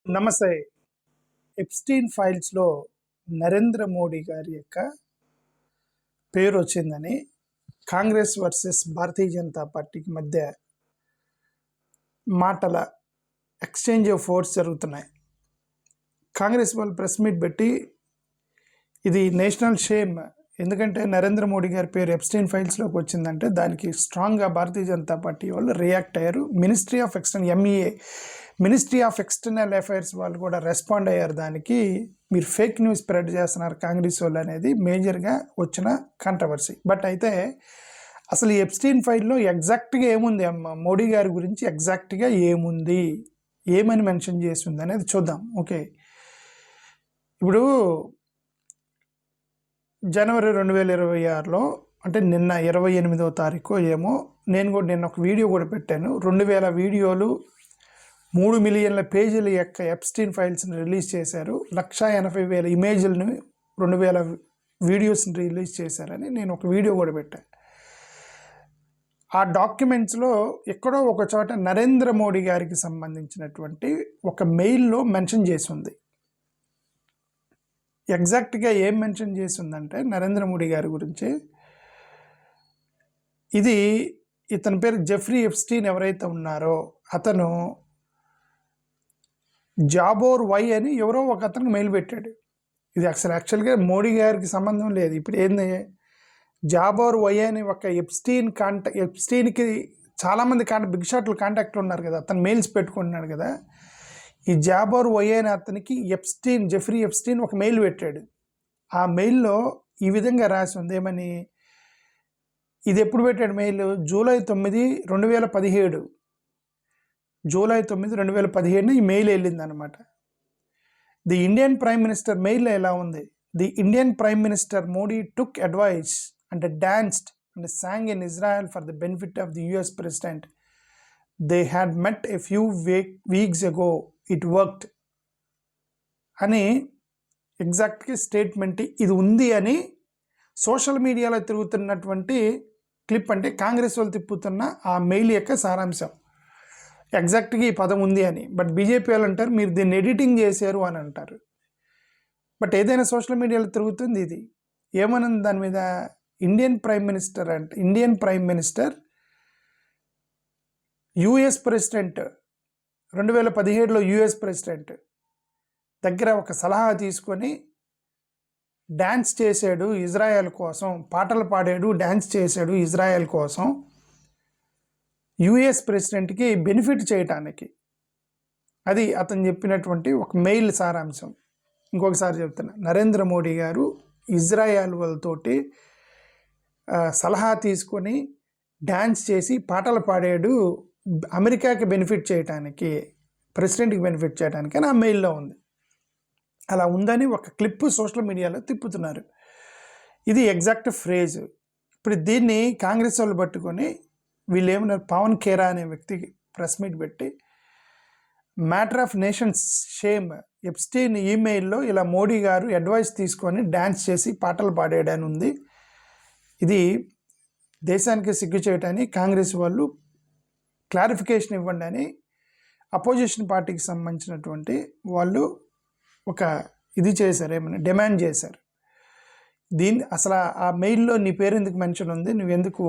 నమస్తే. ఎప్స్టీన్ ఫైల్స్‌లో నరేంద్ర మోడీ గారి యొక్క పేరొచ్చిందని కాంగ్రెస్ వర్సెస్ భారతీయ జనతా పార్టీకి మధ్య మాటల ఎక్స్చేంజ్ ఆఫ్ వర్డ్స్ జరుగుతున్నాయి. కాంగ్రెస్ వాళ్ళు ప్రెస్ మీట్ పెట్టి ఇది నేషనల్ షేమ్, ఎందుకంటే నరేంద్ర మోడీ గారి పేరు ఎప్స్టీన్ ఫైల్స్లోకి వచ్చిందంటే దానికి స్ట్రాంగ్గా భారతీయ జనతా పార్టీ వాళ్ళు రియాక్ట్ అయ్యారు. మినిస్ట్రీ ఆఫ్ ఎక్స్టర్నల్ అఫైర్స్ వాళ్ళు కూడా రెస్పాండ్ అయ్యారు. దానికి మీరు ఫేక్ న్యూస్ స్ప్రెడ్ చేస్తున్నారు కాంగ్రెస్ వాళ్ళు అనేది మేజర్గా వచ్చిన కాంట్రవర్సీ. బట్ అయితే అసలు ఈ ఎప్స్టీన్ ఫైల్లో ఎగ్జాక్ట్గా ఏముంది మోడీ గారి గురించి ఎగ్జాక్ట్గా ఏముంది, ఏమని మెన్షన్ చేసి ఉంది అనేది చూద్దాం. ఓకే, ఇప్పుడు జనవరి 2026లో అంటే నిన్న 28వ తారీఖు ఏమో నిన్న ఒక వీడియో కూడా పెట్టాను. 2000 వీడియోలు 3 మిలియన్ల పేజీల యొక్క ఎప్స్టీన్ ఫైల్స్ని రిలీజ్ చేశారు. 180,000 ఇమేజ్లను 2000 వీడియోస్ని రిలీజ్ చేశారని నేను ఒక వీడియో కూడా పెట్టాను. ఆ డాక్యుమెంట్స్లో ఎక్కడో ఒక చోట నరేంద్ర మోడీ గారికి సంబంధించినటువంటి ఒక మెయిల్లో మెన్షన్ చేసి ఉంది. ఎగ్జాక్ట్గా ఏం మెన్షన్ చేసి ఉందంటే నరేంద్ర మోడీ గారి గురించి, ఇతని పేరు జెఫ్రీ ఎప్స్టీన్ ఎవరైతే ఉన్నారో అతను జాబోర్ వై అని ఎవరో ఒక అతనికి మెయిల్ పెట్టాడు. ఇది యాక్చువల్గా మోడీ గారికి సంబంధం లేదు. ఇప్పుడు ఏంది, జాబోర్ వై అని ఒక ఎప్స్టీన్కి చాలామంది బిగ్ షాట్లు కాంటాక్ట్లు ఉన్నారు కదా, అతను మెయిల్స్ పెట్టుకుంటున్నాడు కదా. ఈ జాబోర్ వై అని అతనికి జెఫ్రీ ఎప్స్టీన్ ఒక మెయిల్ పెట్టాడు. ఆ మెయిల్లో ఈ విధంగా రాసి ఉంది. ఏమని, ఇది ఎప్పుడు పెట్టాడు మెయిల్? జూలై 9, 2017 జూలై 9, 2017 ఈ మెయిల్ వెళ్ళింది అనమాట. The Indian prime minister mail ఎలా ఉంది? The Indian prime minister Modi took advice and danced and sang in Israel for the benefit of the US president. They had met a few weeks ago. It worked అని ఎగ్జాక్ట్గా statement ఇది ఉంది అని social మీడియాలో తిరుగుతున్నటువంటి clip, అంటే కాంగ్రెస్ వాళ్ళు తిప్పుతున్న ఆ mail యొక్క సారాంశం. ఎగ్జాక్ట్గా ఈ పదం ఉంది అని. బట్ బీజేపీ వాళ్ళు అంటారు మీరు దీన్ని ఎడిటింగ్ చేశారు అని అంటారు. బట్ ఏదైనా సోషల్ మీడియాలో తిరుగుతుంది ఇది. ఏమన్నది దాని మీద? Indian prime minister US president 2017లో యుఎస్ ప్రెసిడెంట్ దగ్గర ఒక సలహా తీసుకొని డ్యాన్స్ చేశాడు ఇజ్రాయెల్ కోసం, పాటలు పాడాడు, డ్యాన్స్ చేశాడు ఇజ్రాయెల్ కోసం యుఎస్ ప్రెసిడెంట్కి బెనిఫిట్ చేయటానికి. అది అతను చెప్పినటువంటి ఒక మెయిల్ సారాంశం. ఇంకొకసారి చెప్తున్నా, నరేంద్ర మోడీ గారు ఇజ్రాయెల్ వాళ్ళతోటి సలహా తీసుకొని డ్యాన్స్ చేసి పాటలు పాడాడు అమెరికాకి బెనిఫిట్ చేయడానికి, ప్రెసిడెంట్కి బెనిఫిట్ చేయడానికి అని ఆ మెయిల్లో ఉంది. అలా ఉందని ఒక క్లిప్ సోషల్ మీడియాలో తిప్పుతున్నారు. ఇది ఎగ్జాక్ట్ ఫ్రేజ్. ఇప్పుడు దీన్ని కాంగ్రెస్ వాళ్ళు పట్టుకొని వీళ్ళు ఏమన్నారు, పవన్ ఖేరా అనే వ్యక్తికి ప్రెస్ మీట్ పెట్టి matter of nations shame, Epstein ఈమెయిల్లో ఇలా మోడీ గారు అడ్వైస్ తీసుకొని డ్యాన్స్ చేసి పాటలు పాడాడని ఉంది, ఇది దేశానికి సిగ్గు చేయటాన్ని కాంగ్రెస్ వాళ్ళు క్లారిఫికేషన్ ఇవ్వండి అని అపోజిషన్ పార్టీకి సంబంధించినటువంటి వాళ్ళు ఒక ఇది చేశారు, ఏమన్నా డిమాండ్ చేశారు. అసలు ఆ మెయిల్లో నీ పేరు ఎందుకు మెన్షన్ ఉంది, నువ్వెందుకు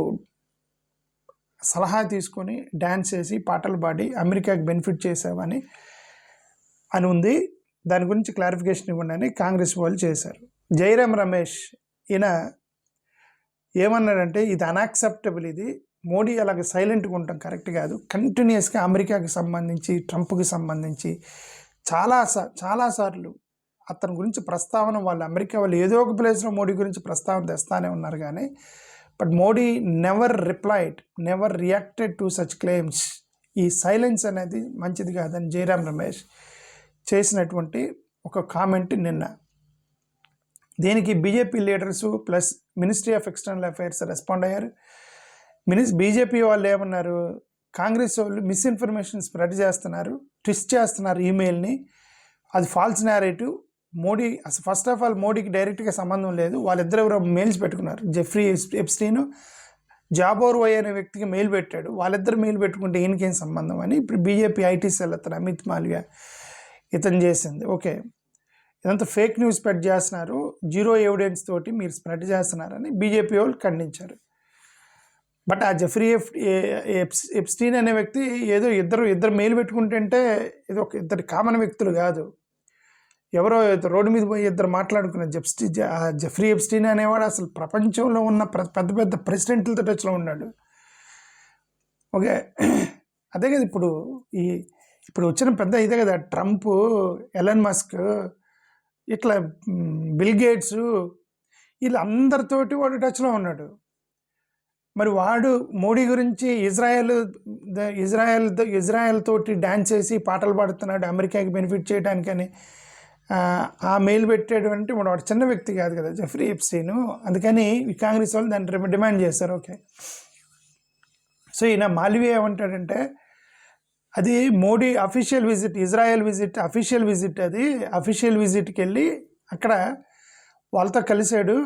సలహా తీసుకొని డ్యాన్స్ చేసి పాటలు పాడి అమెరికాకి బెనిఫిట్ చేసావని ఉంది, దాని గురించి క్లారిఫికేషన్ ఇవ్వండి అని కాంగ్రెస్ వాళ్ళు చేశారు. జైరామ్ రమేష్ ఈయన ఏమన్నాడంటే ఇది అన్యాక్సెప్టబుల్, ఇది మోడీ అలాగే సైలెంట్గా ఉండటం కరెక్ట్ కాదు. కంటిన్యూస్గా అమెరికాకి సంబంధించి ట్రంప్కి సంబంధించి చాలాసార్లు అతని గురించి ప్రస్తావన అమెరికా వాళ్ళు ఏదో ఒక ప్లేస్లో మోడీ గురించి ప్రస్తావన తెస్తానే ఉన్నారు. కానీ but Modi never reacted to such claims. ఈ సైలెన్స్ అనేది మంచిది కాదని జైరామ్ రమేష్ చేసినటువంటి ఒక కామెంట్ నిన్న. దీనికి BJP leaders plus ministry of external affairs respond అయ్యారు. బీజేపీ వాళ్ళు ఏమన్నారు, కాంగ్రెస్ వాళ్ళు మిస్ఇన్ఫర్మేషన్ స్ప్రెడ్ చేస్తున్నారు, ట్విస్ట్ చేస్తున్నారు ఈమెయిల్ని, అది ఫాల్స్ నేరేటివ్. మోడీ అసలు ఫస్ట్ ఆఫ్ ఆల్ మోడీకి డైరెక్ట్గా సంబంధం లేదు. వాళ్ళిద్దరు మెయిల్స్ పెట్టుకున్నారు. జెఫ్రీ ఎప్స్టీన్ జాబోర్ వై అనే వ్యక్తికి మెయిల్ పెట్టాడు. వాళ్ళిద్దరు మెయిల్ పెట్టుకుంటే ఈయనకేం సంబంధం అని ఇప్పుడు బీజేపీ ఐటీ సెల్ అతను అమిత్ మాల్వియా ఇతను చేసింది. ఓకే, ఇదంతా ఫేక్ న్యూస్ స్ప్రెడ్ చేస్తున్నారు, జీరో ఎవిడెన్స్ తోటి మీరు స్ప్రెడ్ చేస్తున్నారని బీజేపీ వాళ్ళు ఖండించారు. బట్ ఆ జెఫ్రీ ఎప్స్టీన్ అనే వ్యక్తి ఏదో ఇద్దరు మెయిల్ పెట్టుకుంటుంటే ఏదో ఒక ఇద్దరు కామన్ వ్యక్తులు కాదు, ఎవరో రోడ్డు మీద పోయి ఇద్దరు మాట్లాడుకున్న జెఫ్రీ ఎప్స్టీన్ అనేవాడు అసలు ప్రపంచంలో ఉన్న పెద్ద పెద్ద ప్రెసిడెంట్లతో టచ్లో ఉన్నాడు. ఓకే, అదే కదా ఇప్పుడు వచ్చిన పెద్ద ఇదే కదా ట్రంప్, ఎలన్ మస్క్, ఇట్లా బిల్ గేట్స్, వీళ్ళందరితోటి వాడు టచ్లో ఉన్నాడు. మరి వాడు మోడీ గురించి ఇజ్రాయెల్ తోటి డ్యాన్స్ చేసి పాటలు పాడుతున్నాడు అమెరికాకి బెనిఫిట్ చేయడానికని ఆ మెయిల్ పెట్టేటువంటి వాడు చిన్న వ్యక్తి కాదు కదా జెఫ్రీ ఎప్స్టీన్. అందుకని కాంగ్రెస్ వాళ్ళు దాన్ని డిమాండ్ చేస్తారు. ఓకే, సో ఈయన మాల్వియా ఏమంటాడంటే అది Modi official visit, Israel visit official visit, అది అఫీషియల్ విజిట్కి వెళ్ళి అక్కడ వాళ్ళతో కలిశాడు.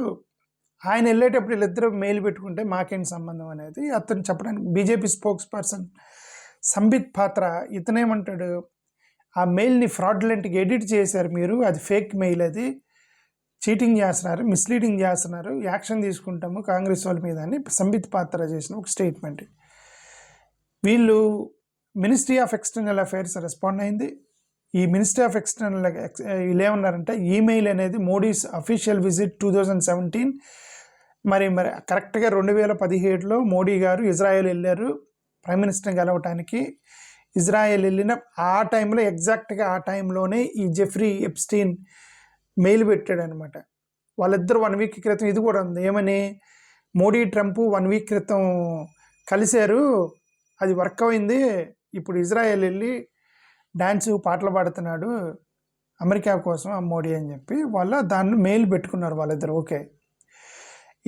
ఆయన వెళ్ళేటప్పుడు వీళ్ళిద్దరూ మెయిల్ పెట్టుకుంటే మాకేంటి సంబంధం అనేది అతను చెప్పడానికి బీజేపీ స్పోక్స్ పర్సన్ సంబిత్ పాత్ర ఇతనేమంటాడు, ఆ మెయిల్ని ఫ్రాడ్లెంట్గా ఎడిట్ చేశారు మీరు, అది ఫేక్ మెయిల్, అది చీటింగ్ చేస్తున్నారు, మిస్లీడింగ్ చేస్తున్నారు, యాక్షన్ తీసుకుంటాము కాంగ్రెస్ వాళ్ళ మీద అని సంబిత్ పాత్ర చేసిన ఒక స్టేట్మెంట్. వీళ్ళు ministry of external affairs respond అయింది. ఈ మినిస్ట్రీ ఆఫ్ ఎక్స్టర్నల్ వీళ్ళు ఏమన్నారంటే ఈమెయిల్ అనేది మోడీస్ అఫీషియల్ విజిట్ 2017, మరి కరెక్ట్గా 2017లో మోడీ గారు ఇజ్రాయెల్ వెళ్ళారు ప్రైమ్ మినిస్టర్ని కలవటానికి. ఇజ్రాయెల్ వెళ్ళిన ఆ టైంలో ఎగ్జాక్ట్గా ఆ టైంలోనే ఈ జెఫ్రీ ఎప్స్టీన్ మెయిల్ పెట్టాడు అనమాట. వాళ్ళిద్దరు 1 వీక్ క్రితం ఇది కూడా ఉంది, ఏమని మోడీ ట్రంప్ 1 వీక్ క్రితం కలిశారు, అది వర్క్ అయింది, ఇప్పుడు ఇజ్రాయెల్ వెళ్ళి డ్యాన్స్ పాటలు పాడుతున్నాడు అమెరికా కోసం ఆ మోడీ అని చెప్పి దాన్ని మెయిల్ పెట్టుకున్నారు వాళ్ళిద్దరు. ఓకే,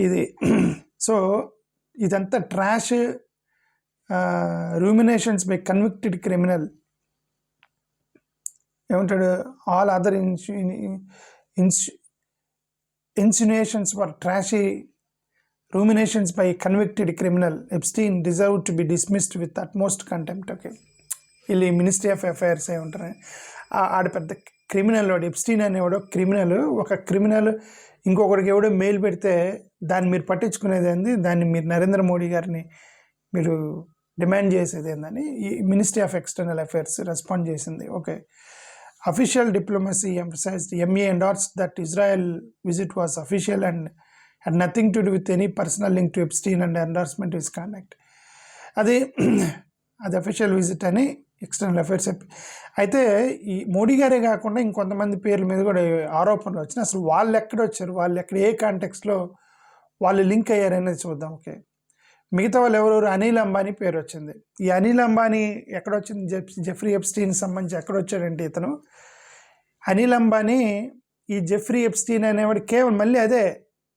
ఇది సో ఇదంతా trash, ruminations by convicted criminal ఏమంటాడు, all other insinuations for trashy ruminations by convicted criminal Epstein deserve to be dismissed with utmost contempt. Okay, వీళ్ళు మినిస్ట్రీ ఆఫ్ అఫైర్స్ ఏ ఉంటారు, ఆడ పెద్ద క్రిమినల్ వాడు ఎప్స్టీన్ అనేవాడు క్రిమినల్. ఒక క్రిమినల్ ఇంకొకరికి ఎవడో మెయిల్ పెడితే దాన్ని మీరు పట్టించుకునేది ఏంది, దాన్ని మీరు నరేంద్ర మోడీ గారిని మీరు డిమాండ్ చేసేది ఏందని ఈ ministry of external affairs respond చేసింది. Okay, official diplomacy emphasised MEA endorsed that Israel visit was official and had nothing to do with any personal link to Epstein and endorsement is conduct. అది official visit అని external affairs అయితే ఈ మోడీ గారే కాకుండా ఇంకొంతమంది పేర్ల మీద కూడా ఆరోపణలు వచ్చినాయి. అసలు వాళ్ళు ఎక్కడ వచ్చారు, వాళ్ళు ఎక్కడ ఏ కాంటెక్స్లో వాళ్ళు లింక్ అయ్యారనేది చూద్దాం. ఓకే, మిగతా వాళ్ళు ఎవరెవరు, అనిల్ అంబానీ పేరు వచ్చింది. ఈ అనిల్ అంబానీ ఎక్కడ వచ్చింది, జెఫ్రీ ఎప్స్టీన్ సంబంధించి ఎక్కడ వచ్చాడంటే ఇతను అనిల్ అంబానీ ఈ జెఫ్రీ ఎప్స్టీన్ అనేవాడు కేవలం మళ్ళీ అదే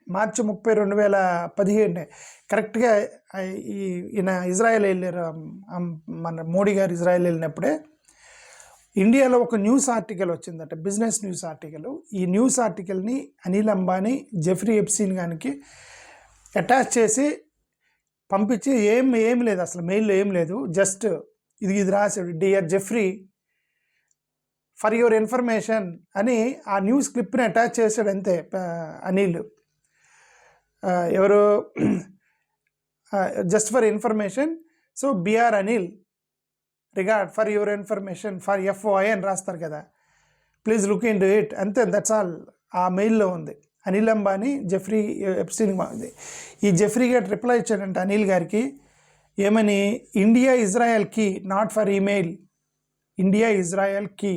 మార్చి 30, 2017 కరెక్ట్గా ఈయన ఇజ్రాయెల్ వెళ్ళారు, మన మోడీ గారు ఇజ్రాయెల్ వెళ్ళినప్పుడే ఇండియాలో ఒక న్యూస్ ఆర్టికల్ వచ్చిందట, బిజినెస్ న్యూస్ ఆర్టికల్. ఈ న్యూస్ ఆర్టికల్ని అనిల్ అంబానీ జెఫ్రీ ఎప్స్టీన్ గారికి అటాచ్ చేసి పంపించి ఏం లేదు అసలు మెయిల్లో ఏం లేదు, జస్ట్ ఇది రాశాడు, dear Jeffrey for your information అని ఆ న్యూస్ క్లిప్ని అటాచ్ చేశాడు అంతే అనిల్. ఎవరు just for information, so BR Anil regard for your information for FOI అని రాస్తారు కదా, please look in to it, అంతే, దట్స్ ఆల్ ఆ మెయిల్లో ఉంది. Anil Ambani Jeffrey Epstein. ఈ జెఫ్రీ గారు రిప్లై ఇచ్చాడంటే అనిల్ గారికి ఏమని, India Israel key not for email, India Israel key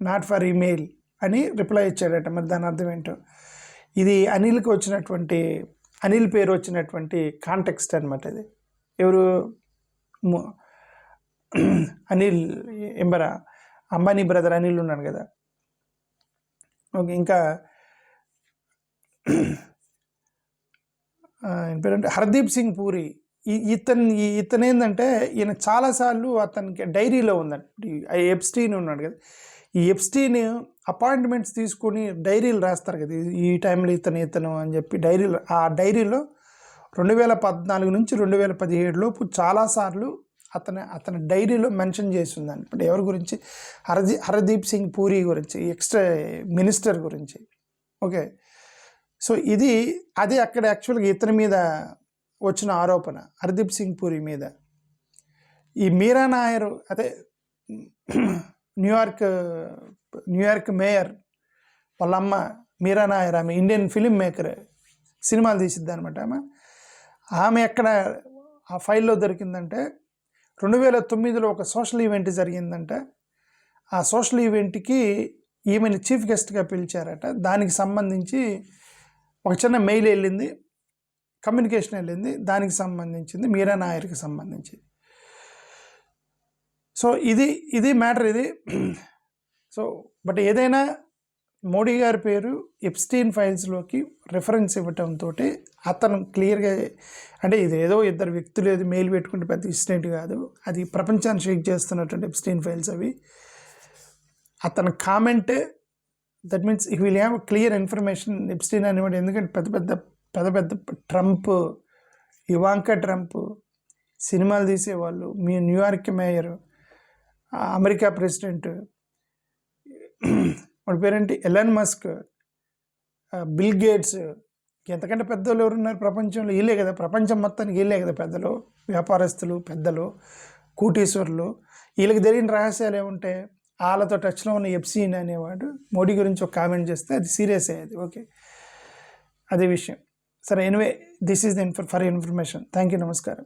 not for email అని రిప్లై ఇచ్చాడట. మరి దాని అర్థం ఏంటో, ఇది అనిల్కి వచ్చినటువంటి, అనిల్ పేరు వచ్చినటువంటి కాంటెక్స్ట్ అనమాట. ఇది ఎవరు, అనిల్ ఎంబరా అంబానీ బ్రదర్ అనిల్ ఉన్నాడు కదా. ఓకే, ఇంకా పేరంటే హర్దీప్ సింగ్ పూరి. ఇతను ఏంటంటే ఈయన చాలాసార్లు అతనికి డైరీలో ఉందండి, ఎప్స్టీన్ ఉన్నాడు కదా, ఈ ఎప్స్టీన్ అపాయింట్మెంట్స్ తీసుకొని డైరీలు రాస్తారు కదా, ఈ టైంలో ఇతను అని చెప్పి ఆ డైరీలో 2014 నుంచి 2017 లోపు చాలాసార్లు అతని డైరీలో మెన్షన్ చేసి ఉందని. ఇప్పుడు ఎవరి గురించి? హర్దీప్ సింగ్ పూరి గురించి, ఎక్స్ట్రా మినిస్టర్ గురించి. ఓకే, సో అది అక్కడ యాక్చువల్గా ఇతని మీద వచ్చిన ఆరోపణ, హర్దీప్ సింగ్ పూరి మీద. ఈ మీరా నాయర్, అదే న్యూయార్క్ మేయర్ వాళ్ళ అమ్మ మీరా నాయర్, ఆమె ఇండియన్ ఫిలిం మేకర్, సినిమాలు తీసిద్ది అనమాట. ఆమె ఎక్కడ ఆ ఫైల్లో దొరికిందంటే 2009లో ఒక సోషల్ ఈవెంట్ జరిగిందంట. ఆ సోషల్ ఈవెంట్కి ఈమెను చీఫ్ గెస్ట్గా పిలిచారట. దానికి సంబంధించి ఒక చిన్న మెయిల్ వెళ్ళింది, కమ్యూనికేషన్ వెళ్ళింది, దానికి సంబంధించింది మీరా నాయర్కి సంబంధించి. సో ఇది మ్యాటర్ ఇది. సో బట్ ఏదైనా మోడీ గారి పేరు ఎప్స్టీన్ ఫైల్స్లోకి రిఫరెన్స్ ఇవ్వటంతో అతను క్లియర్గా, అంటే ఇది ఏదో ఇద్దరు వ్యక్తులు ఏదో మెయిల్ పెట్టుకుంటే పెద్ద ఇన్సిడెంట్ కాదు, అది ప్రపంచాన్ని షేక్ చేస్తున్నటువంటి ఎప్స్టీన్ ఫైల్స్ అవి. అతని కామెంట్, దట్ మీన్స్ ఈ will have clear information Epstein అనేవాడు. ఎందుకంటే పెద్ద పెద్ద ట్రంప్, ఇవాంకా ట్రంప్, సినిమాలు తీసేవాళ్ళు, మీ న్యూయార్క్ మేయర్, అమెరికా ప్రెసిడెంట్, వాడి పేరేంటి, ఎలాన్ మస్క్, బిల్ గేట్స్, ఎంతకంటే పెద్దలు ఎవరున్నారు ప్రపంచంలో? వీళ్ళే కదా, ప్రపంచం మొత్తానికి వీళ్ళే కదా పెద్దలు, వ్యాపారస్తులు, పెద్దలు, కోటీశ్వరులు. వీళ్ళకి తెలియని రహస్యాలు ఏముంటాయి? వాళ్ళతో టచ్లో ఉన్న ఎప్స్టీన్ అనేవాడు మోడీ గురించి ఒక కామెంట్ చేస్తే అది సీరియస్ అయ్యేది. ఓకే, అదే విషయం. సరే, anyway this is for information. Thank you, నమస్కారం.